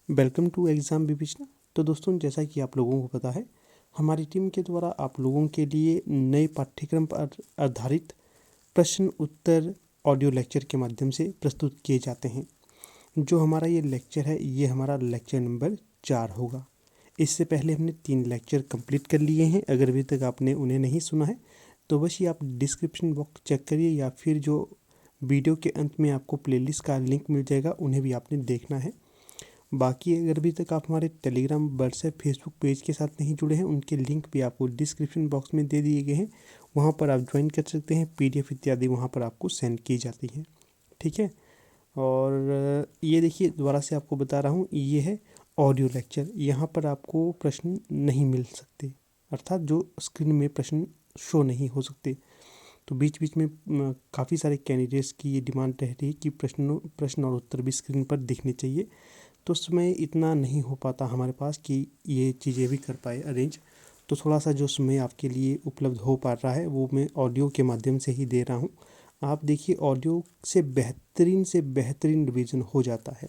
Welcome to exam विवेचना। तो दोस्तों, जैसा कि आप लोगों को पता है, हमारी टीम के द्वारा आप लोगों के लिए नए पाठ्यक्रम पर आधारित प्रश्न उत्तर ऑडियो लेक्चर के माध्यम से प्रस्तुत किए जाते हैं। जो हमारा ये लेक्चर है, ये हमारा लेक्चर नंबर 4 होगा। इससे पहले हमने 3 लेक्चर कंप्लीट कर लिए हैं। अगर अभी तक आपने उन्हें नहीं सुना है तो बस ये आप डिस्क्रिप्शन बॉक्स चेक करिए, या फिर जो वीडियो के अंत में आपको प्लेलिस्ट का लिंक मिल जाएगा, उन्हें भी आपने देखना है। बाकी अगर अभी तक आप हमारे टेलीग्राम, व्हाट्सएप, फेसबुक पेज के साथ नहीं जुड़े हैं, उनके लिंक भी आपको डिस्क्रिप्शन बॉक्स में दे दिए गए हैं। वहाँ पर आप ज्वाइन कर सकते हैं। पीडीएफ इत्यादि वहाँ पर आपको सेंड की जाती हैं। ठीक है। और ये देखिए, दोबारा से आपको बता रहा हूँ, ये है ऑडियो लेक्चर। यहाँ पर आपको प्रश्न नहीं मिल सकते, अर्थात जो स्क्रीन में प्रश्न शो नहीं हो सकते। तो बीच बीच में काफ़ी सारे कैंडिडेट्स की ये डिमांड रहती है कि प्रश्न और उत्तर भी स्क्रीन पर दिखने चाहिए। तो समय इतना नहीं हो पाता हमारे पास कि ये चीज़ें भी कर पाए अरेंज। तो थोड़ा सा जो समय आपके लिए उपलब्ध हो पा रहा है, वो मैं ऑडियो के माध्यम से ही दे रहा हूँ। आप देखिए, ऑडियो से बेहतरीन रिवीजन हो जाता है।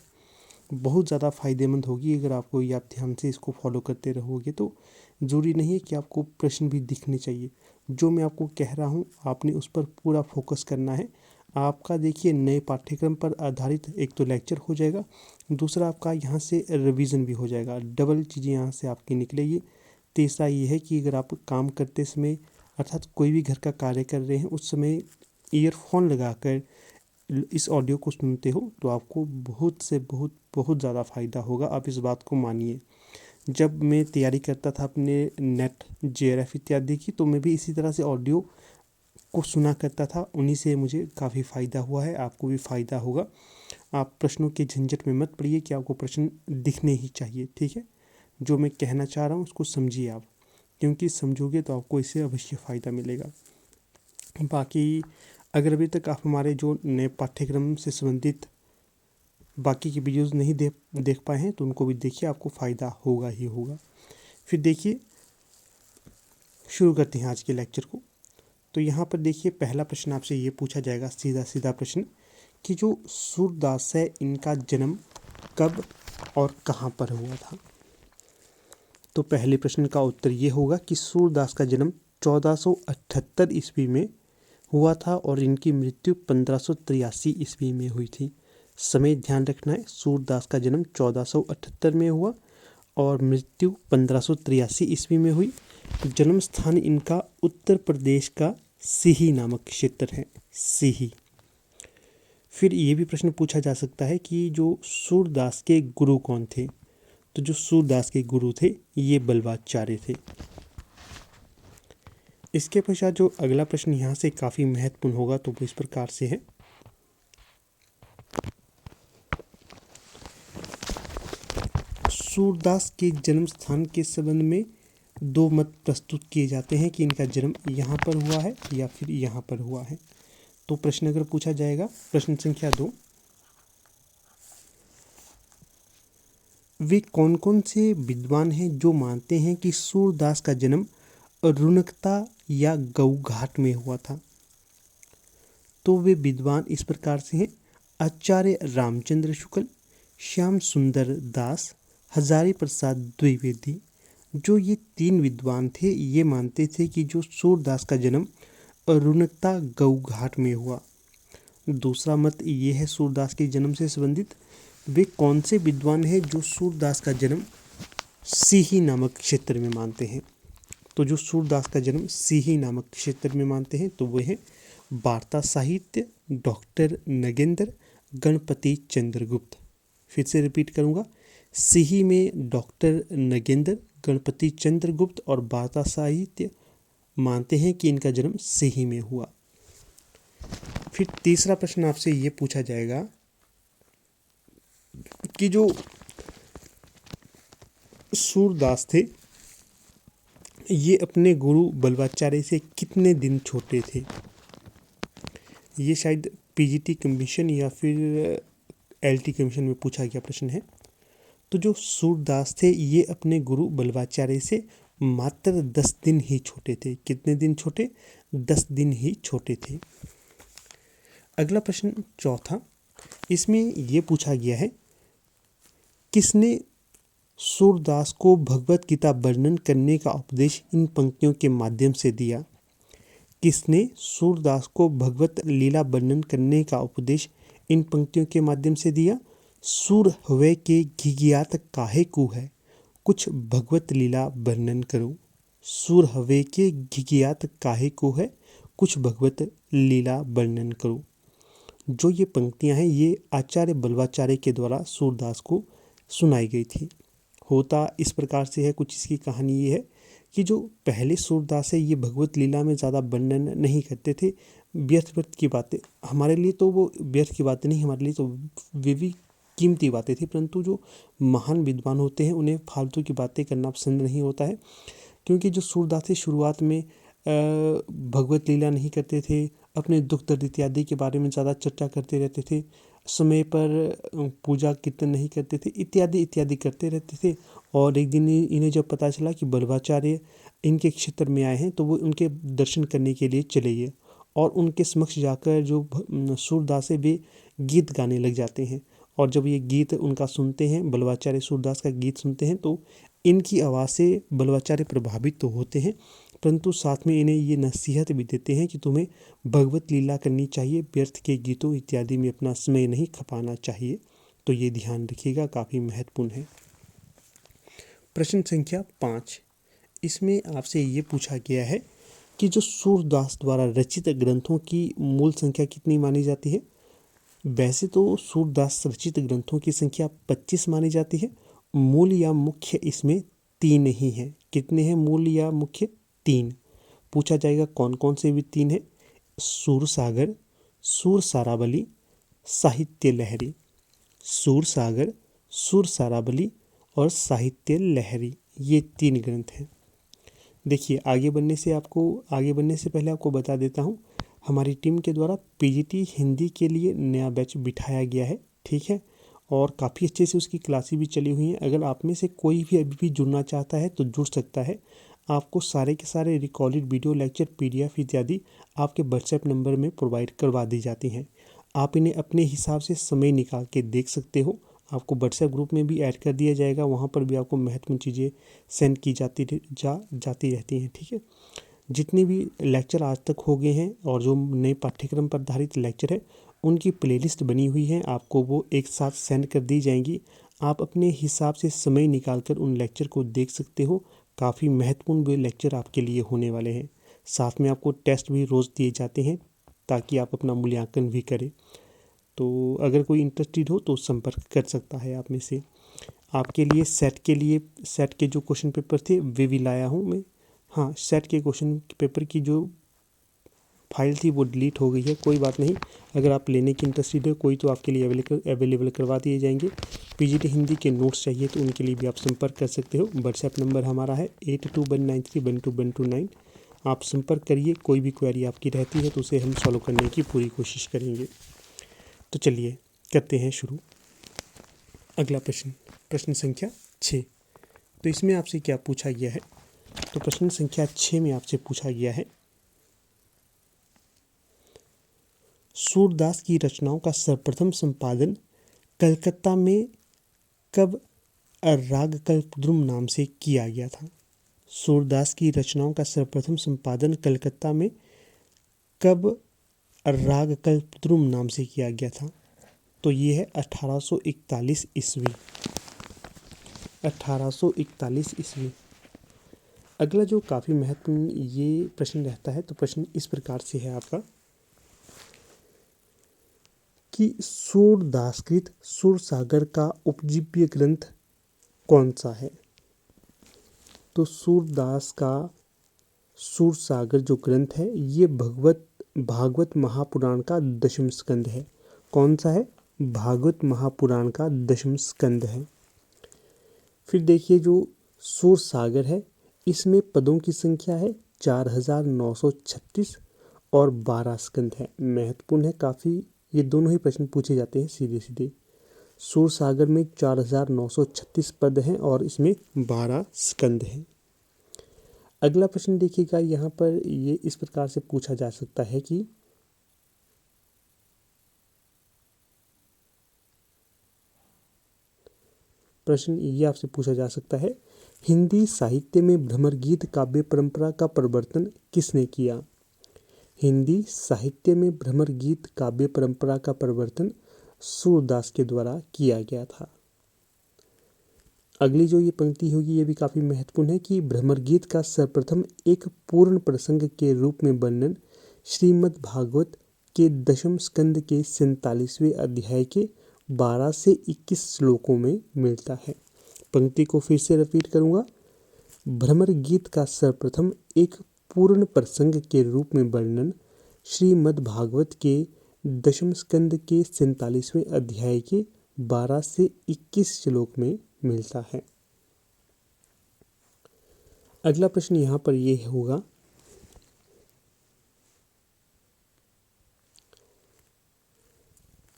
बहुत ज़्यादा फ़ायदेमंद होगी अगर आपको ये आप ध्यान से इसको फॉलो करते रहोगे। तो ज़रूरी नहीं है कि आपको प्रश्न भी दिखने चाहिए। जो मैं आपको कह रहा हूँ, आपने उस पर पूरा फोकस करना है। आपका देखिए, नए पाठ्यक्रम पर आधारित एक तो लेक्चर हो जाएगा, दूसरा आपका यहाँ से रिवीजन भी हो जाएगा। डबल चीज़ें यहाँ से आपकी निकलेगी। तीसरा ये है कि अगर आप काम करते समय, अर्थात कोई भी घर का कार्य कर रहे हैं, उस समय ईयरफोन लगाकर इस ऑडियो को सुनते हो तो आपको बहुत से बहुत बहुत ज़्यादा फ़ायदा होगा। आप इस बात को मानिए। जब मैं तैयारी करता था अपने नेट, जेआरएफ इत्यादि की, तो मैं भी इसी तरह से ऑडियो को सुना करता था। उन्हीं से मुझे काफ़ी फ़ायदा हुआ है। आपको भी फ़ायदा होगा। आप प्रश्नों के झंझट में मत पड़िए कि आपको प्रश्न दिखने ही चाहिए। ठीक है। जो मैं कहना चाह रहा हूँ उसको समझिए आप, क्योंकि समझोगे तो आपको इससे अवश्य फ़ायदा मिलेगा। बाकी अगर अभी तक आप हमारे जो नए पाठ्यक्रम से संबंधित बाकी की वीडियोज़ नहीं देख पाए हैं, तो उनको भी देखिए, आपको फ़ायदा होगा ही होगा। फिर देखिए, शुरू करते हैं आज के लेक्चर को। तो यहाँ पर देखिए, पहला प्रश्न आपसे ये पूछा जाएगा, सीधा सीधा प्रश्न, कि जो सूरदास है, इनका जन्म कब और कहाँ पर हुआ था। तो पहले प्रश्न का उत्तर ये होगा कि सूरदास का जन्म 1478 ईस्वी में हुआ था और इनकी मृत्यु 1583 ईस्वी में हुई थी। समय ध्यान रखना है, सूरदास का जन्म 1478 में हुआ और मृत्यु 1583 ईस्वी में हुई। जन्म स्थान इनका उत्तर प्रदेश का सीही नामक क्षेत्र है, सीही। फिर ये भी प्रश्न पूछा जा सकता है कि जो सूरदास के गुरु कौन थे। तो जो सूरदास के गुरु थे, ये बलवाचार्य थे। इसके पश्चात जो अगला प्रश्न यहाँ से काफ़ी महत्वपूर्ण होगा, तो वो इस प्रकार से है, सूरदास के जन्म स्थान के संबंध में दो मत प्रस्तुत किए जाते हैं कि इनका जन्म यहाँ पर हुआ है या फिर यहाँ पर हुआ है। तो प्रश्न अगर पूछा जाएगा, प्रश्न संख्या 2, वे कौन कौन से विद्वान हैं जो मानते हैं कि सूरदास का जन्म रुनकता या गऊघाट में हुआ था। तो वे विद्वान इस प्रकार से हैं, आचार्य रामचंद्र शुक्ल, श्याम सुंदर दास, हजारी प्रसाद द्विवेदी। जो ये 3 विद्वान थे, ये मानते थे कि जो सूरदास का जन्म रुनकता गऊघाट में हुआ। दूसरा मत ये है सूरदास के जन्म से संबंधित, वे कौन से विद्वान हैं जो सूरदास का जन्म सीही नामक क्षेत्र में मानते हैं। तो जो सूरदास का जन्म सीही नामक क्षेत्र में मानते हैं, तो वे हैं वार्ता साहित्य डॉक्टर नगेंद्र गणपति चंद्रगुप्त। फिर से रिपीट करूंगा, सीही में डॉक्टर नगेंद्र गणपति चंद्रगुप्त और वार्ता साहित्य मानते हैं कि इनका जन्म सीही में हुआ। फिर तीसरा प्रश्न आपसे ये पूछा जाएगा कि जो सूरदास थे, ये अपने गुरु बलवाचार्य से कितने दिन छोटे थे। ये शायद पीजीटी कमीशन या फिर एलटी कमीशन में पूछा गया प्रश्न है। तो जो सूरदास थे, ये अपने गुरु बलवाचार्य से मात्र 10 दिन ही छोटे थे। कितने दिन छोटे? 10 दिन ही छोटे थे। अगला प्रश्न चौथा, इसमें ये पूछा गया है किसने सूरदास को भगवत गीता वर्णन करने का उपदेश इन पंक्तियों के माध्यम से दिया? किसने सूरदास को भगवत लीला वर्णन करने का उपदेश इन पंक्तियों के माध्यम से दिया? सूर हवे के घिघियात काहे को है, कुछ भगवत लीला वर्णन करो। सूर हवे के घिघियात काहे को है, कुछ भगवत लीला वर्णन करो। जो ये पंक्तियां हैं ये आचार्य बल्वाचार्य के द्वारा सूरदास को सुनाई गई थी। होता इस प्रकार से है, कुछ इसकी कहानी ये है कि जो पहले सूरदास है ये भगवत लीला में ज़्यादा वर्णन नहीं करते थे। व्यर्थ की बातें, हमारे लिए तो वो व्यर्थ की बातें नहीं, हमारे लिए तो वे भी कीमती बातें थी, परंतु जो महान विद्वान होते हैं उन्हें फालतू की बातें करना पसंद नहीं होता है। क्योंकि जो सूरदास थे शुरुआत में भगवत लीला नहीं करते थे, अपने दुख दर्द इत्यादि के बारे में ज़्यादा चर्चा करते रहते थे, समय पर पूजा कीर्तन नहीं करते थे, इत्यादि इत्यादि करते रहते थे। और एक दिन इन्हें जब पता चला कि बल्वाचार्य इनके क्षेत्र में आए हैं तो वो उनके दर्शन करने के लिए चले गए और उनके समक्ष जाकर जो सूरदास है वे गीत गाने लग जाते हैं। और जब ये गीत उनका सुनते हैं, बल्वाचार्य सूरदास का गीत सुनते हैं, तो इनकी आवाज़ से बल्वाचार्य प्रभावित तो होते हैं, परंतु साथ में इन्हें ये नसीहत भी देते हैं कि तुम्हें भगवत लीला करनी चाहिए, व्यर्थ के गीतों इत्यादि में अपना समय नहीं खपाना चाहिए। तो ये ध्यान रखिएगा, काफ़ी महत्वपूर्ण है। प्रश्न संख्या 5, इसमें आपसे ये पूछा गया है कि जो सूरदास द्वारा रचित ग्रंथों की मूल संख्या कितनी मानी जाती है? वैसे तो सूरदास रचित ग्रंथों की संख्या 25 मानी जाती है। मूल या मुख्य इसमें 3 ही हैं। कितने हैं मूल या मुख्य? 3। पूछा जाएगा कौन कौन से भी 3 है? सूरसागर, सूरसारावली, साहित्य लहरी। सूरसागर, सूरसारावली और साहित्य लहरी, ये 3 ग्रंथ हैं। देखिए आगे बढ़ने से पहले आपको बता देता हूँ, हमारी टीम के द्वारा पीजीटी हिंदी के लिए नया बैच बिठाया गया है, ठीक है, और काफ़ी अच्छे से उसकी क्लासेस भी चली हुई हैं। अगर आप में से कोई भी अभी भी जुड़ना चाहता है तो जुड़ सकता है। आपको सारे के सारे रिकॉर्डेड वीडियो लेक्चर PDF इत्यादि आपके व्हाट्सएप नंबर में प्रोवाइड करवा दी जाती हैं। आप इन्हें अपने हिसाब से समय निकाल के देख सकते हो। आपको व्हाट्सएप ग्रुप में भी ऐड कर दिया जाएगा, वहाँ पर भी आपको महत्वपूर्ण चीज़ें सेंड की जाती रहती हैं, ठीक है। जितने भी लेक्चर आज तक हो गए हैं और जो नए पाठ्यक्रम पर आधारित लेक्चर है उनकी प्लेलिस्ट बनी हुई है, आपको वो एक साथ सेंड कर दी जाएंगी। आप अपने हिसाब से समय निकाल कर उन लेक्चर को देख सकते हो। काफ़ी महत्वपूर्ण वे लेक्चर आपके लिए होने वाले हैं। साथ में आपको टेस्ट भी रोज़ दिए जाते हैं ताकि आप अपना मूल्यांकन भी करें। तो अगर कोई इंटरेस्टेड हो तो संपर्क कर सकता है आप में से। आपके लिए सेट के जो क्वेश्चन पेपर थे वे भी लाया हूँ मैं। हाँ, सेट के क्वेश्चन पेपर की जो फाइल थी वो डिलीट हो गई है, कोई बात नहीं। अगर आप लेने की इंटरेस्टेड है कोई तो आपके लिए अवेलेबल करवा दिए जाएंगे। पीजीटी हिंदी के नोट्स चाहिए तो उनके लिए भी आप संपर्क कर सकते हो। व्हाट्सएप नंबर हमारा है 8219312129। आप संपर्क करिए, कोई भी क्वेरी आपकी रहती है तो उसे हम सॉल्व करने की पूरी कोशिश करेंगे। तो चलिए करते हैं शुरू। अगला प्रश्न संख्या 6। तो इसमें आपसे क्या पूछा गया है? तो प्रश्न संख्या 6 में आपसे पूछा गया है, सूरदास की रचनाओं का सर्वप्रथम संपादन कलकत्ता में कब रागकल्पद्रुम नाम से किया गया था? सूरदास की रचनाओं का सर्वप्रथम संपादन कलकत्ता में कब रागकल्पद्रुम नाम से किया गया था? तो ये है 1841 ईस्वी। 1841 ईस्वी। अगला जो काफ़ी महत्वपूर्ण ये प्रश्न रहता है, तो प्रश्न इस प्रकार से है आपका कि सूरदासकृत सूरसागर का उपजीव्य ग्रंथ कौन सा है? तो सूरदास का सूरसागर जो ग्रंथ है ये भागवत महापुराण का 10वें स्कंद है। कौन सा है? भागवत महापुराण का 10वां स्कंद है। फिर देखिए जो सूरसागर है इसमें पदों की संख्या है 4936 और 12 स्कंद है। महत्वपूर्ण है काफ़ी, ये दोनों ही प्रश्न पूछे जाते हैं सीधे सीधे। सूरसागर में 4936 पद हैं और इसमें 12 स्कंद हैं। अगला प्रश्न देखिएगा, यहाँ पर ये इस प्रकार से पूछा जा सकता है कि प्रश्न ये आपसे पूछा जा सकता है, हिंदी साहित्य में भ्रमर गीत काव्य परंपरा का प्रवर्तन किसने किया? हिंदी साहित्य में भ्रमर गीत काव्य परंपरा का प्रवर्तन सूरदास के द्वारा किया गया था। अगली जो ये पंक्ति होगी ये भी काफी महत्वपूर्ण है कि भ्रमर गीत का सर्वप्रथम एक पूर्ण प्रसंग के रूप में वर्णन श्रीमद् भागवत के दशम स्कंद के 47वें अध्याय के 12 से 21 श्लोकों में मिलता है। पंक्ति को फिर से रिपीट करूंगा। भ्रमर गीत का सर्वप्रथम एक पूर्ण प्रसंग के रूप में वर्णन श्रीमद् भागवत के दशम स्कंद के 47वें अध्याय के 12 से 21 श्लोक में मिलता है। अगला प्रश्न यहाँ पर यह होगा,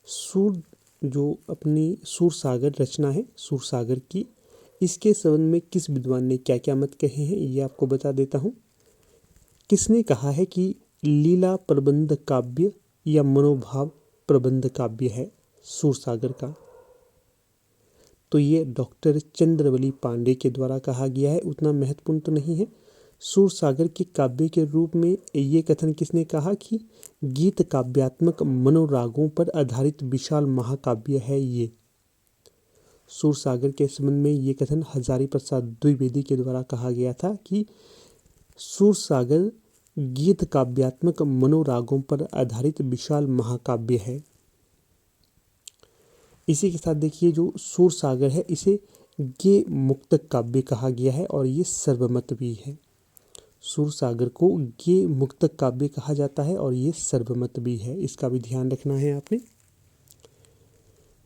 सूर जो अपनी सूरसागर रचना है सूरसागर की, इसके संबंध में किस विद्वान ने क्या क्या मत कहे हैं ये आपको बता देता हूँ। किसने कहा है कि लीला प्रबंध काव्य या मनोभाव प्रबंध काव्य है सूरसागर का? तो ये डॉक्टर चंद्रवली पांडे के द्वारा कहा गया है, उतना महत्वपूर्ण तो नहीं है। सूरसागर के काव्य के रूप में ये कथन किसने कहा कि गीत काव्यात्मक मनोरागों पर आधारित विशाल महाकाव्य है ये। सूरसागर के संबंध में ये कथन हजारी प्रसाद द्विवेदी के द्वारा कहा गया था कि सूरसागर गीत काव्यात्मक मनोरागों पर आधारित विशाल महाकाव्य है। इसी के साथ देखिए जो सूरसागर है इसे गे मुक्तक काव्य कहा गया है और ये सर्वमत भी है। सूरसागर को गे मुक्तक काव्य कहा जाता है और ये सर्वमत भी है, इसका भी ध्यान रखना है आपने।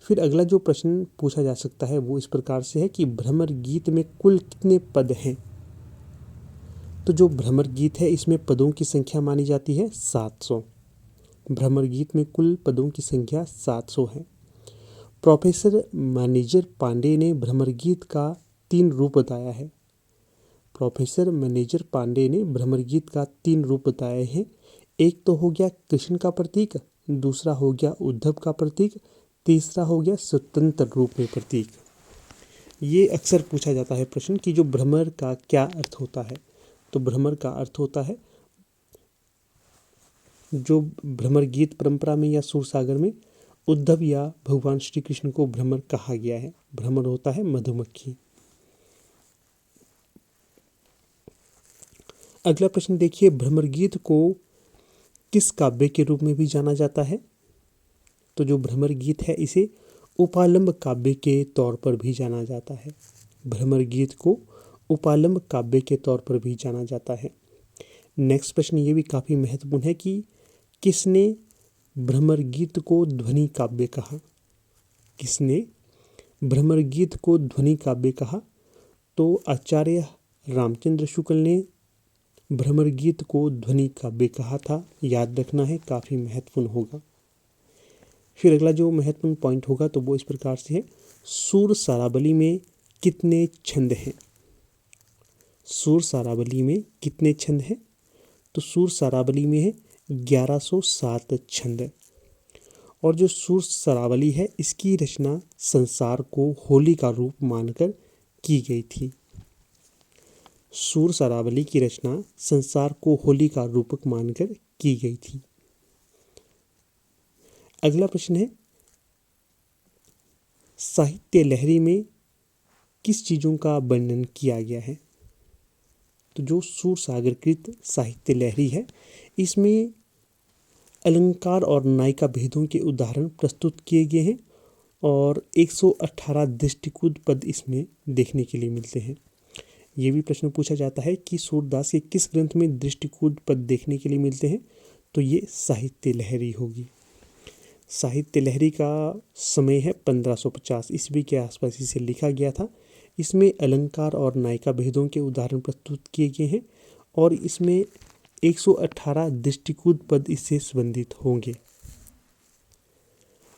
फिर अगला जो प्रश्न पूछा जा सकता है वो इस प्रकार से है कि भ्रमर गीत में कुल कितने पद हैं? तो जो भ्रमर गीत है इसमें पदों की संख्या मानी जाती है 700। भ्रमर गीत में कुल पदों की संख्या 700 है। प्रोफेसर मैनेजर पांडे ने भ्रमर गीत का 3 रूप बताया है। प्रोफेसर मैनेजर पांडे ने भ्रमर गीत का 3 रूप बताए हैं। एक तो हो गया कृष्ण का प्रतीक, दूसरा हो गया उद्धव का प्रतीक, तीसरा हो गया स्वतंत्र रूप में प्रतीक। ये अक्सर पूछा जाता है प्रश्न कि जो भ्रमर का क्या अर्थ होता है। तो भ्रमर का अर्थ होता है, जो भ्रमर गीत परंपरा में या सूरसागर में उद्धव या भगवान श्री कृष्ण को भ्रमर कहा गया है। भ्रमर होता है मधुमक्खी। अगला प्रश्न देखिए, भ्रमर गीत को किस काव्य के रूप में भी जाना जाता है? तो जो भ्रमर गीत है इसे उपालंब काव्य के तौर पर भी जाना जाता है। भ्रमर गीत को उपालंब काव्य के तौर पर भी जाना जाता है। नेक्स्ट प्रश्न ये भी काफ़ी महत्वपूर्ण है कि किसने भ्रमर गीत को ध्वनि काव्य कहा? किसने भ्रमर गीत को ध्वनि काव्य कहा? तो आचार्य रामचंद्र शुक्ल ने भ्रमर गीत को ध्वनि काव्य कहा था। याद रखना है, काफ़ी महत्वपूर्ण होगा। फिर अगला जो महत्वपूर्ण पॉइंट होगा तो वो इस प्रकार से है, सूरसारावली में कितने छंद हैं? सूरसारावली में कितने छंद हैं? तो सूरसारावली में है 1107 छंद। और जो सूरसारावली है इसकी रचना संसार को होली का रूप मानकर की गई थी। सूरसारावली की रचना संसार को होली का रूपक मानकर की गई थी। अगला प्रश्न है, साहित्य लहरी में किस चीज़ों का वर्णन किया गया है? तो जो सूरसागरकृत साहित्य लहरी है इसमें अलंकार और नायिका भेदों के उदाहरण प्रस्तुत किए गए हैं और 118 दृष्टिकूट पद इसमें देखने के लिए मिलते हैं। ये भी प्रश्न पूछा जाता है कि सूरदास के किस ग्रंथ में दृष्टिकूट पद देखने के लिए मिलते हैं? तो ये साहित्य लहरी होगी। साहित्य लहरी का समय है 1550 ईस्वी के आसपास इसे लिखा गया था। इसमें अलंकार और नायिका भेदों के उदाहरण प्रस्तुत किए गए हैं और इसमें 118 दृष्टिकूट पद इससे संबंधित होंगे।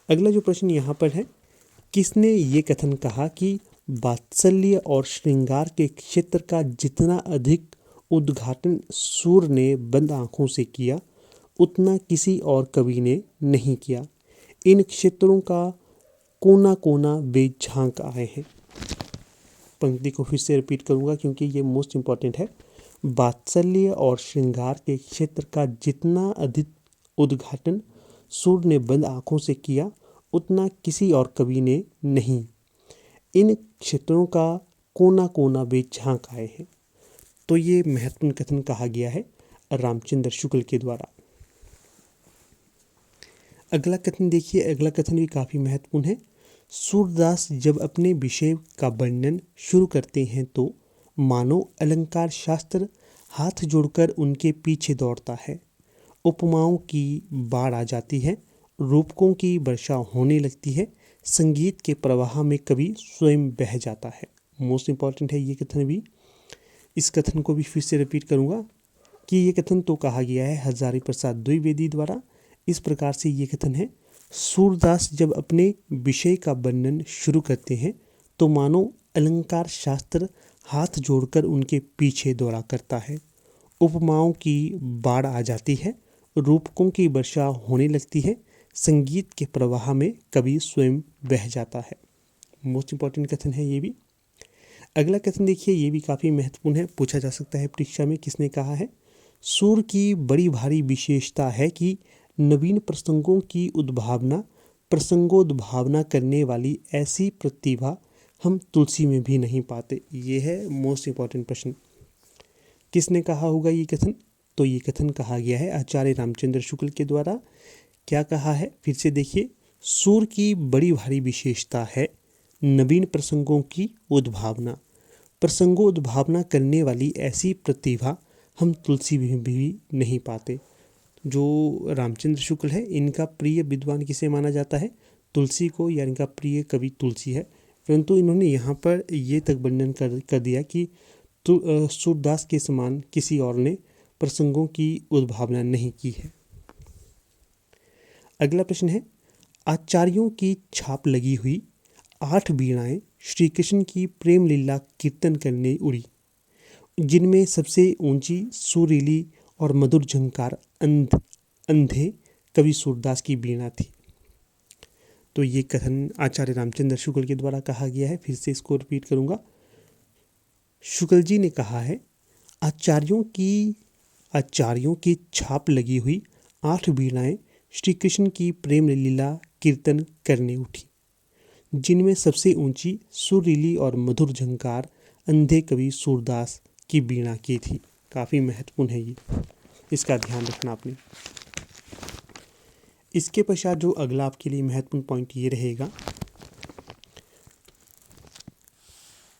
अगला जो प्रश्न यहाँ पर है, किसने ये कथन कहा कि वात्सल्य और श्रृंगार के क्षेत्र का जितना अधिक उद्घाटन सूर ने बंद आंखों से किया उतना किसी और कवि ने नहीं किया। इन क्षेत्रों का कोना कोना वे झांक आए हैं। पंक्ति को फिर से रिपीट करूँगा क्योंकि ये मोस्ट इम्पॉर्टेंट है। वात्सल्य और श्रृंगार के क्षेत्र का जितना अधिक उद्घाटन सूर्य ने बंद आंखों से किया उतना किसी और कवि ने नहीं। इन क्षेत्रों का कोना कोना वे झांक आए हैं। तो ये महत्वपूर्ण कथन कहा गया है रामचंद्र शुक्ल के द्वारा। अगला कथन देखिए, अगला कथन भी काफ़ी महत्वपूर्ण है। सूरदास जब अपने विषय का वर्णन शुरू करते हैं तो मानो अलंकार शास्त्र हाथ जोड़कर उनके पीछे दौड़ता है। उपमाओं की बाढ़ आ जाती है, रूपकों की वर्षा होने लगती है, संगीत के प्रवाह में कवि स्वयं बह जाता है। मोस्ट इम्पॉर्टेंट है ये कथन भी। इस कथन को भी फिर से रिपीट करूँगा कि ये कथन तो कहा गया है हजारी प्रसाद द्विवेदी द्वारा। इस प्रकार से ये कथन है, सूरदास जब अपने विषय का वर्णन शुरू करते हैं तो मानो अलंकार शास्त्र हाथ जोड़कर उनके पीछे दौड़ा करता है। उपमाओं की बाढ़ आ जाती है, रूपकों की वर्षा होने लगती है, संगीत के प्रवाह में कवि स्वयं बह जाता है। मोस्ट इम्पॉर्टेंट कथन है ये भी। अगला कथन देखिए, ये भी काफ़ी महत्वपूर्ण है, पूछा जा सकता है परीक्षा में। किसने कहा है? सूर की बड़ी भारी विशेषता है कि नवीन प्रसंगों की उद्भावना प्रसंगोद्भावना करने वाली ऐसी प्रतिभा हम तुलसी में भी नहीं पाते। ये है मोस्ट इम्पॉर्टेंट प्रश्न। किसने कहा होगा ये कथन? तो ये कथन कहा गया है आचार्य रामचंद्र शुक्ल के द्वारा। क्या कहा है फिर से देखिए, सूर की बड़ी भारी विशेषता है नवीन प्रसंगों की उद्भावना प्रसंगोद्भावना करने वाली ऐसी प्रतिभा हम तुलसी में भी नहीं पाते। जो रामचंद्र शुक्ल है, इनका प्रिय विद्वान किसे माना जाता है? तुलसी को, या इनका प्रिय कवि तुलसी है। परंतु इन्होंने यहाँ पर ये तक वर्णन कर दिया कि सूरदास के समान किसी और ने प्रसंगों की उद्भावना नहीं की है। अगला प्रश्न है, आचार्यों की छाप लगी हुई 8 वीणाएं श्री कृष्ण की प्रेम लीला कीर्तन करने उड़ी, जिनमें सबसे ऊंची सुरीली और मधुर झंकार अंधे कवि सूरदास की वीणा थी। तो ये कथन आचार्य रामचंद्र शुक्ल के द्वारा कहा गया है। फिर से इसको रिपीट करूंगा। शुक्ल जी ने कहा है, आचार्यों की छाप लगी हुई 8 वीणाएं श्री कृष्ण की प्रेम लीला कीर्तन करने उठी, जिनमें सबसे ऊंची सुरीली और मधुर झंकार अंधे कवि सूरदास की वीणा की थी। काफ़ी महत्वपूर्ण है ये, इसका ध्यान रखना आपने। इसके पश्चात जो अगला आपके लिए महत्वपूर्ण पॉइंट ये रहेगा,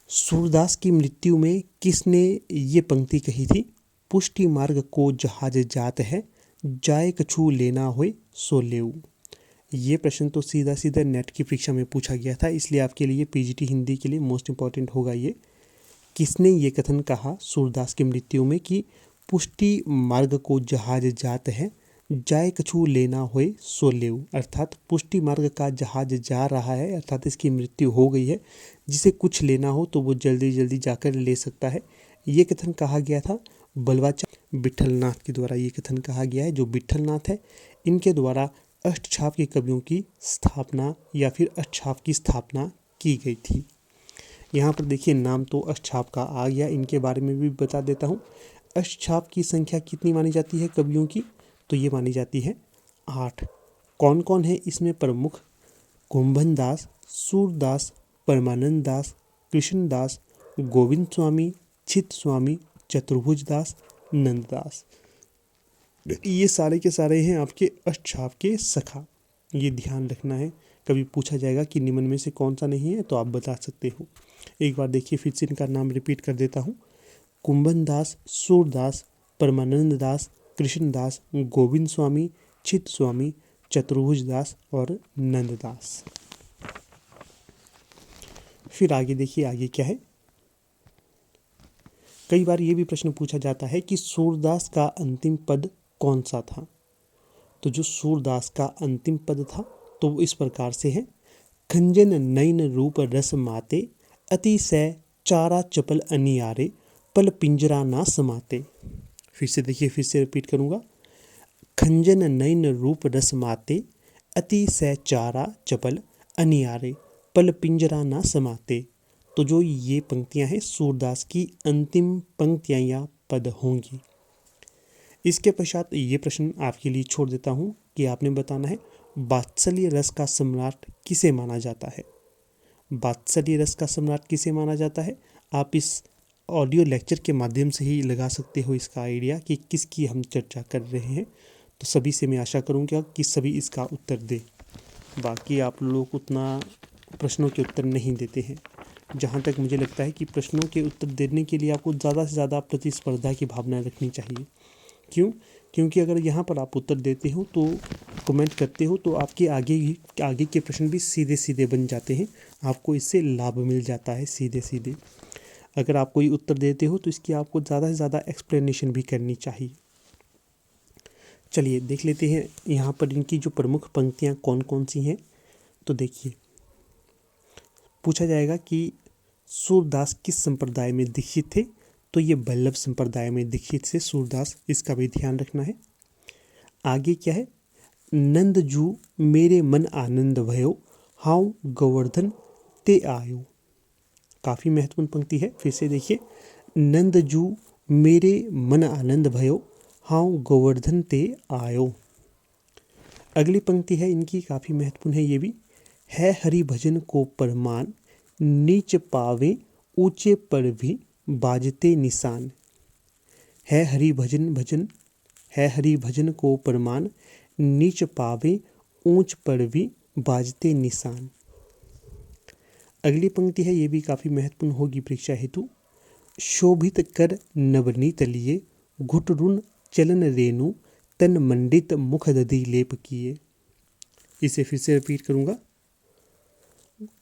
सूरदास की मृत्यु में किसने ये पंक्ति कही थी? पुष्टि मार्ग को जहाज जात है, जाए कछु लेना होए सो लेऊ। ये प्रश्न तो सीधा सीधा नेट की परीक्षा में पूछा गया था, इसलिए आपके लिए पीजीटी हिंदी के लिए मोस्ट इम्पॉर्टेंट होगा ये। किसने ये कथन कहा सूरदास की मृत्यु में कि पुष्टि मार्ग को जहाज जात है, जाए कछु लेना होए सो लेऊ। अर्थात पुष्टि मार्ग का जहाज जा रहा है, अर्थात इसकी मृत्यु हो गई है, जिसे कुछ लेना हो तो वो जल्दी जल्दी जाकर ले सकता है। ये कथन कहा गया था बलवाचार्य विठलनाथ के द्वारा। ये कथन कहा गया है, जो विठलनाथ है इनके द्वारा अष्टछाप के कवियों की स्थापना या फिर अष्टछाप की स्थापना की गई थी। यहाँ पर देखिए, नाम तो अष्टछाप का आ गया, इनके बारे में भी बता देता हूँ। अष्टछाप की संख्या कितनी मानी जाती है कवियों की? तो ये मानी जाती है 8। कौन कौन है इसमें प्रमुख? कुंभन दास, सूरदास, परमानंद दास, कृष्णदास, गोविंद स्वामी, चित स्वामी, चतुर्भुज दास, नंददास। ये सारे के सारे हैं आपके अष्टछाप के सखा। ये ध्यान रखना है, कभी पूछा जाएगा कि निम्न में से कौन सा नहीं है तो आप बता सकते हो। एक बार देखिए, फिर से इनका नाम रिपीट कर देता हूँ। कुंभन दास, सूरदास, परमानंद दास, कृष्णदास, गोविंद स्वामी, चित स्वामी, चतुर्भुज दास और नंददास। फिर आगे देखिए, आगे क्या है। कई बार ये भी प्रश्न पूछा जाता है कि सूरदास का अंतिम पद कौन सा था? तो जो सूरदास का अंतिम पद था तो वो इस प्रकार से है, खंजन नयन रूप रस माते, अति सै चारा चपल अनियारे, पल पिंजरा ना समाते। फिर से देखिए, फिर से रिपीट करूँगा। खंजन नयन रूप रस माते, अति सै चारा चपल अनियारे, पल पिंजरा ना समाते। तो जो ये पंक्तियां हैं सूरदास की अंतिम पंक्तियां या पद होंगी। इसके पश्चात ये प्रश्न आपके लिए छोड़ देता हूं कि आपने बताना है वात्सल्य रस का सम्राट किसे माना जाता है। वात्सल्य रस का सम्राट किसे माना जाता है, आप इस ऑडियो लेक्चर के माध्यम से ही लगा सकते हो इसका आइडिया कि किसकी हम चर्चा कर रहे हैं। तो सभी से मैं आशा करूँगा कि सभी इसका उत्तर दें। बाकी आप लोग उतना प्रश्नों के उत्तर नहीं देते हैं। जहाँ तक मुझे लगता है कि प्रश्नों के उत्तर देने के लिए आपको ज़्यादा से ज़्यादा प्रतिस्पर्धा की भावना रखनी चाहिए। क्यों? क्योंकि अगर यहाँ पर आप उत्तर देते हो तो कमेंट करते हो तो आपके आगे के प्रश्न भी सीधे सीधे बन जाते हैं, आपको इससे लाभ मिल जाता है सीधे सीधे। अगर आप कोई उत्तर देते हो तो इसकी आपको ज़्यादा से ज़्यादा एक्सप्लेनेशन भी करनी चाहिए। चलिए देख लेते हैं यहाँ पर इनकी जो प्रमुख पंक्तियाँ कौन कौन सी हैं। तो देखिए, पूछा जाएगा कि सूरदास किस संप्रदाय में दीक्षित थे, तो ये वल्लभ संप्रदाय में दीक्षित से सूरदास, इसका भी ध्यान रखना है। आगे क्या है, नंद जू मेरे मन आनंद भयो, हाउ गोवर्धन ते आयो। काफ़ी महत्वपूर्ण पंक्ति है, फिर से देखिए, नंद जू मेरे मन आनंद भयो, हाउ गोवर्धन ते आयो। अगली पंक्ति है इनकी, काफ़ी महत्वपूर्ण है ये भी, है हरि भजन को परमान, नीच पावे ऊंचे पर भी बाजते निशान। है हरि भजन को परमान, नीच पावे ऊंच पर भी बाजते निशान। अगली पंक्ति है ये भी काफ़ी महत्वपूर्ण होगी परीक्षा हेतु, शोभित कर नवनीत लिए, घुटरुन चलन रेणु, तन मंडित मुख दधि लेप किए। इसे फिर से रिपीट करूंगा,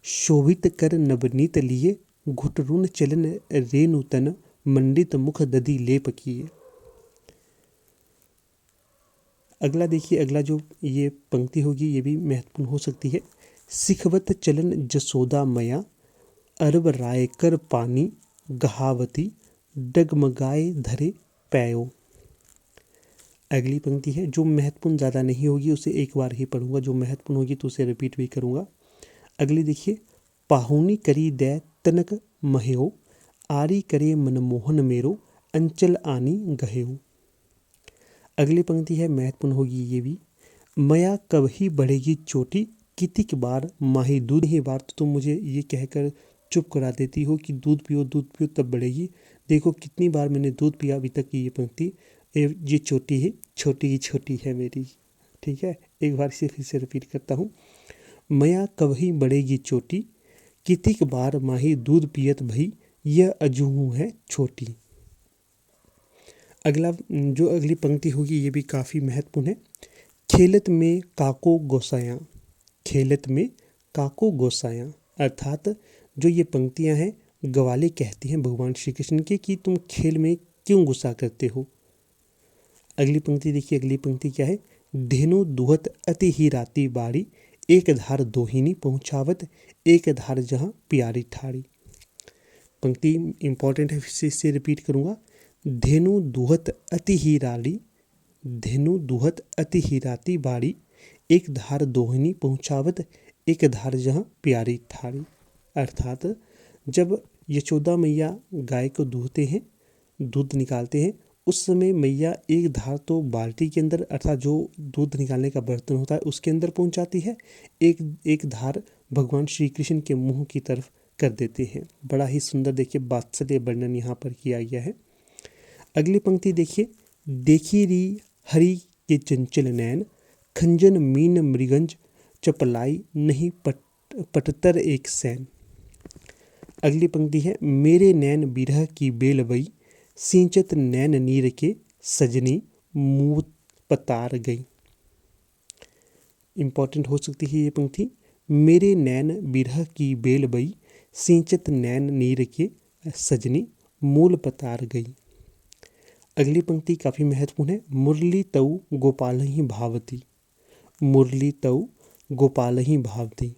शोभित कर नवनीत लिए, घुटरुन चलन रेणु, तन मंडित मुख दधि लेप किए। अगला देखिए, अगला जो ये पंक्ति होगी ये भी महत्वपूर्ण हो सकती है, सिखवत चलन जसोदा मया, अरब राय कर पानी गहावती, डगमगाए धरे पैयो। अगली पंक्ति है जो महत्वपूर्ण ज़्यादा नहीं होगी, उसे एक बार ही पढ़ूंगा, जो महत्वपूर्ण होगी तो उसे रिपीट भी करूंगा। अगली देखिए, पाहुनी करी दै तनक मह्यो, आरी करे मनमोहन मेरो, अंचल आनी गहेऊ। अगली पंक्ति है महत्वपूर्ण होगी ये भी, मया कब ही बढ़ेगी चोटी, कितनी बार माही दूध। ही बार तो तुम मुझे ये कहकर चुप करा देती हो कि दूध पियो तब बढ़ेगी। देखो कितनी बार मैंने दूध पिया अभी तक की ये पंक्ति, ये चोटी है, छोटी ही छोटी है मेरी। ठीक है, एक बार इसे फिर से रिपीट करता हूँ, मया कब ही बढ़ेगी चोटी, कितनी बार माही दूध पियत भई, यह अजूहू है छोटी। अगली पंक्ति होगी ये भी काफ़ी महत्वपूर्ण है, खेलत में काको गोसाया, खेलत में काको गोसाया। अर्थात जो ये पंक्तियां हैं गवाले कहती हैं भगवान श्री कृष्ण के कि तुम खेल में क्यों गुस्सा करते हो। अगली पंक्ति देखिए, अगली पंक्ति क्या है, धेनु दुहत अति ही राती बाड़ी, एक धार दोहिनी पहुँचावत, एक धार जहाँ प्यारी ठाड़ी। पंक्ति इंपॉर्टेंट है, फिर से रिपीट करूँगा, धेनु दुहत अति ही राड़ी, धेनु दुहत अति ही राती बाड़ी, एक धार दोहिनी पहुँचावत, एक धार जहाँ प्यारी ठाड़ी। अर्थात जब यशोदा मैया गाय को दूहते हैं, दूध निकालते हैं, उस समय मैया एक धार तो बाल्टी के अंदर अर्थात जो दूध निकालने का बर्तन होता है उसके अंदर पहुंचाती है, एक धार भगवान श्री कृष्ण के मुंह की तरफ कर देते हैं। बड़ा ही सुंदर देखिए वात्सल्य वर्णन यहाँ पर किया गया है। अगली पंक्ति देखिए, देखी री हरि के चंचल नैन, खंजन मीन मृगंज चपलाई, नहीं पटतर एक सैन। अगली पंक्ति है, मेरे नैन बिरह की बेल बई, सिंचत नैन नीर के सजनी, मुँह पतार गई। इंपॉर्टेंट हो सकती है ये पंक्ति, मेरे नैन बिरह की बेल बई, सिंचत नैन नीर के सजनी, मूल पतार गई। अगली पंक्ति काफ़ी महत्वपूर्ण है, मुरली तऊ गोपाल ही भावती, मुरली तऊ गोपाल ही भावती।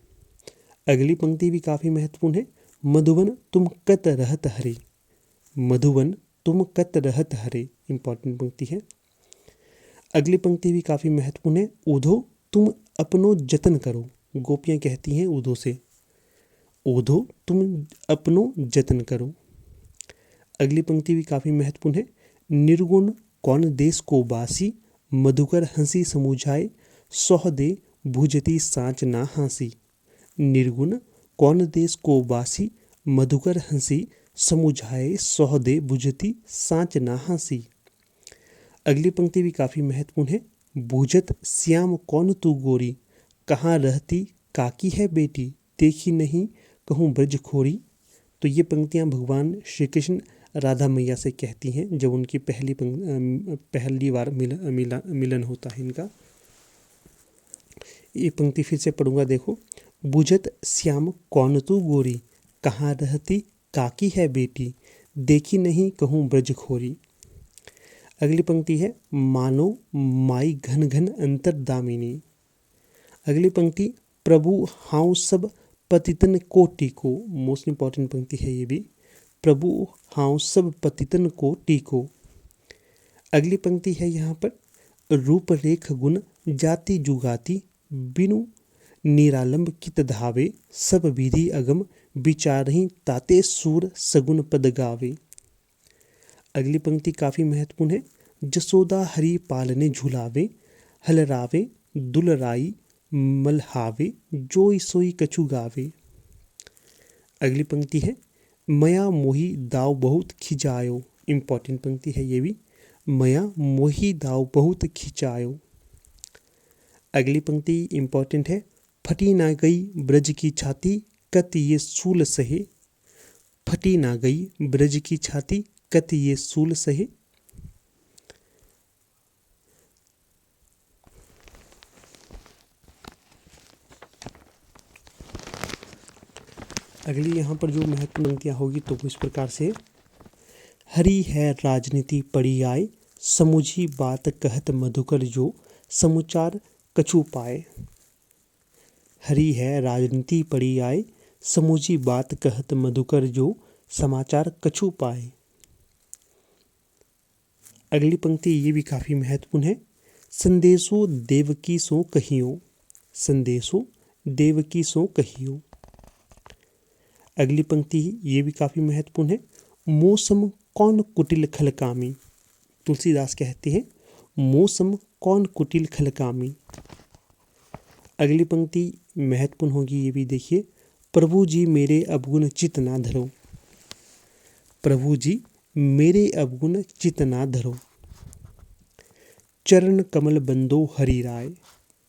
अगली पंक्ति भी काफ़ी महत्वपूर्ण है, मधुबन तुम कत रहत हरे, मधुबन तुम कत रहत हरे। इंपॉर्टेंट पंक्ति है। अगली पंक्ति भी काफ़ी महत्वपूर्ण है, उधो तुम अपनो जतन करो, गोपियाँ कहती हैं उधो से, ओधो तुम अपनो जतन करो। अगली पंक्ति भी काफ़ी महत्वपूर्ण है। निर्गुण कौन देश को बासी, मधुकर हंसी समुझाए, सौह दे भुजती साँच ना हांसी। निर्गुण कौन देश को बासी, मधुकर हंसी समुझाए, सौह दे भुजती साँच ना हांसी। अगली पंक्ति भी काफ़ी महत्वपूर्ण है। बूझत श्याम कौन तू गोरी, कहाँ रहती काकी है बेटी, देखी नहीं कहूँ ब्रज खोरी। तो ये पंक्तियाँ भगवान श्री कृष्ण राधा मैया से कहती हैं जब उनकी पहली बार मिलन होता है इनका। ये पंक्ति फिर से पढ़ूंगा, देखो। बूझत श्याम कौन तू गोरी, कहाँ रहती काकी है बेटी, देखी नहीं कहूँ ब्रज खोरी। अगली पंक्ति है मानो माई घन घन अंतर दामिनी। अगली पंक्ति प्रभु हाउ सब पतितन को टीको। मोस्ट इंपॉर्टेंट पंक्ति है ये भी। प्रभु हाउ सब पतितन को टीको। अगली पंक्ति है यहाँ पर रूप रेख गुण जाति जुगाति, बिनु निरालंब कित धावे, सब विधि अगम विचारहि ताते सूर सगुन पद गावे। अगली पंक्ति काफ़ी महत्वपूर्ण है। जसोदा हरि पालने झुलावे, हलरावे दुलराई मलहावे, जोई सोई कछु गावे। अगली पंक्ति है मया मोही दाव बहुत खिंचायो। इम्पॉर्टेंट पंक्ति है ये भी। मया मोही दाव बहुत खिंचायो। अगली पंक्ति इम्पॉर्टेंट है। फटी ना गई ब्रज की छाती, कत ये सूल सहे। फटी ना गई ब्रज की छाती, कत ये सूल सहे। अगली यहाँ पर जो महत्वपूर्ण पंक्तियाँ होगी तो इस प्रकार से। हरी है राजनीति पड़ी आए, समुझी बात कहत मधुकर जो, समुचार कछु पाए। हरी है राजनीति पड़ी आए, समुझी बात कहत मधुकर जो, समाचार कछु पाए। अगली पंक्ति ये भी काफ़ी महत्वपूर्ण है। संदेशो देवकी सो कहियो। संदेशो देवकी सो कहियो। अगली पंक्ति ये भी काफ़ी महत्वपूर्ण है। मौसम कौन कुटिल खलकामी। तुलसीदास कहते हैं मौसम कौन कुटिल खलकामी। अगली पंक्ति महत्वपूर्ण होगी, ये भी देखिए। प्रभु जी मेरे अवगुण चित ना धरो। प्रभु जी मेरे अवगुण चित ना धरो। चरण कमल बंदो हरि राय।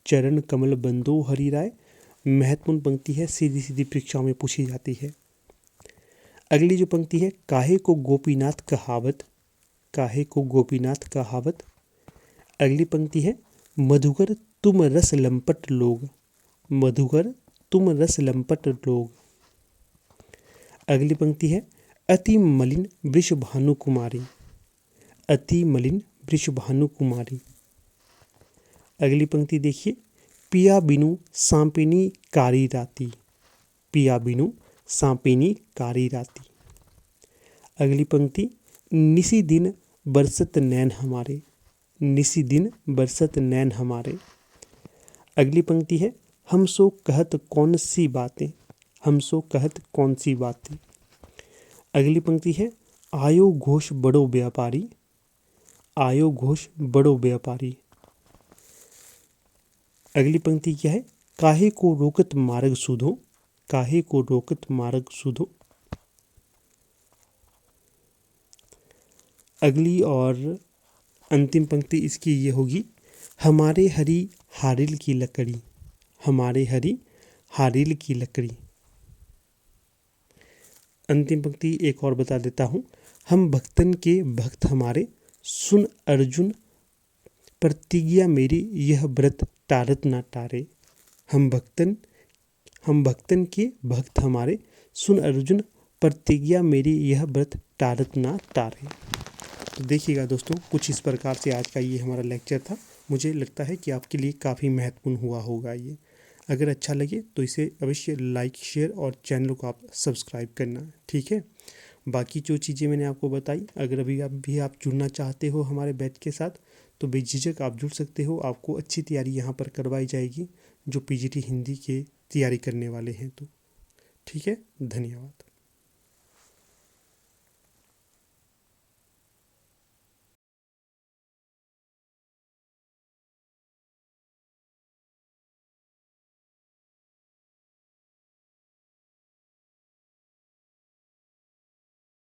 चरण कमल बंदो हरि राय महत्वपूर्ण पंक्ति है, सीधी सीधी परीक्षाओं में पूछी जाती है। अगली जो पंक्ति है काहे को गोपीनाथ कहावत। काहे को गोपीनाथ कहावत। अगली पंक्ति है मधुकर तुम रस लंपट लोग। मधुकर तुम रस लंपट लोग। अगली पंक्ति है अति मलिन वृष भानु कुमारी। अति मलिन वृष भानु कुमारी। अगली पंक्ति देखिए पिया बिनु सांपिनी कारी राती। पिया बिनु सांपिनी कारी राती। अगली पंक्ति निसी दिन बरसत नैन हमारे। निसी दिन बरसत नैन हमारे। अगली पंक्ति है हम सो कहत कौन सी बातें। हम सो कहत कौन सी बातें। अगली पंक्ति है आयो घोष बड़ो व्यापारी। आयो घोष बड़ो व्यापारी। अगली पंक्ति क्या है काहे को रोकत मार्ग सुधो। काहे को रोकत मार्ग सुधो। अगली और अंतिम पंक्ति इसकी ये होगी हमारे हरी हारिल की लकड़ी। हमारे हरी हारिल की लकड़ी। अंतिम पंक्ति एक और बता देता हूँ। हम भक्तन के भक्त हमारे, सुन अर्जुन प्रतिज्ञा मेरी, यह व्रत टारत ना टारे। हम भक्तन के भक्त हमारे, सुन अर्जुन प्रतिज्ञा मेरी, यह व्रत टारत ना टारे। तो देखिएगा दोस्तों, कुछ इस प्रकार से आज का ये हमारा लेक्चर था। मुझे लगता है कि आपके लिए काफ़ी महत्वपूर्ण हुआ होगा ये। अगर अच्छा लगे तो इसे अवश्य लाइक, शेयर और चैनल को आप सब्सक्राइब करना, ठीक है। बाकी जो चीज़ें मैंने आपको बताई, अगर अभी आप जुड़ना चाहते हो हमारे बैच के साथ तो बेझिझक आप जुड़ सकते हो। आपको अच्छी तैयारी यहाँ पर करवाई जाएगी जो पीजीटी हिंदी के तैयारी करने वाले हैं। तो ठीक है, धन्यवाद।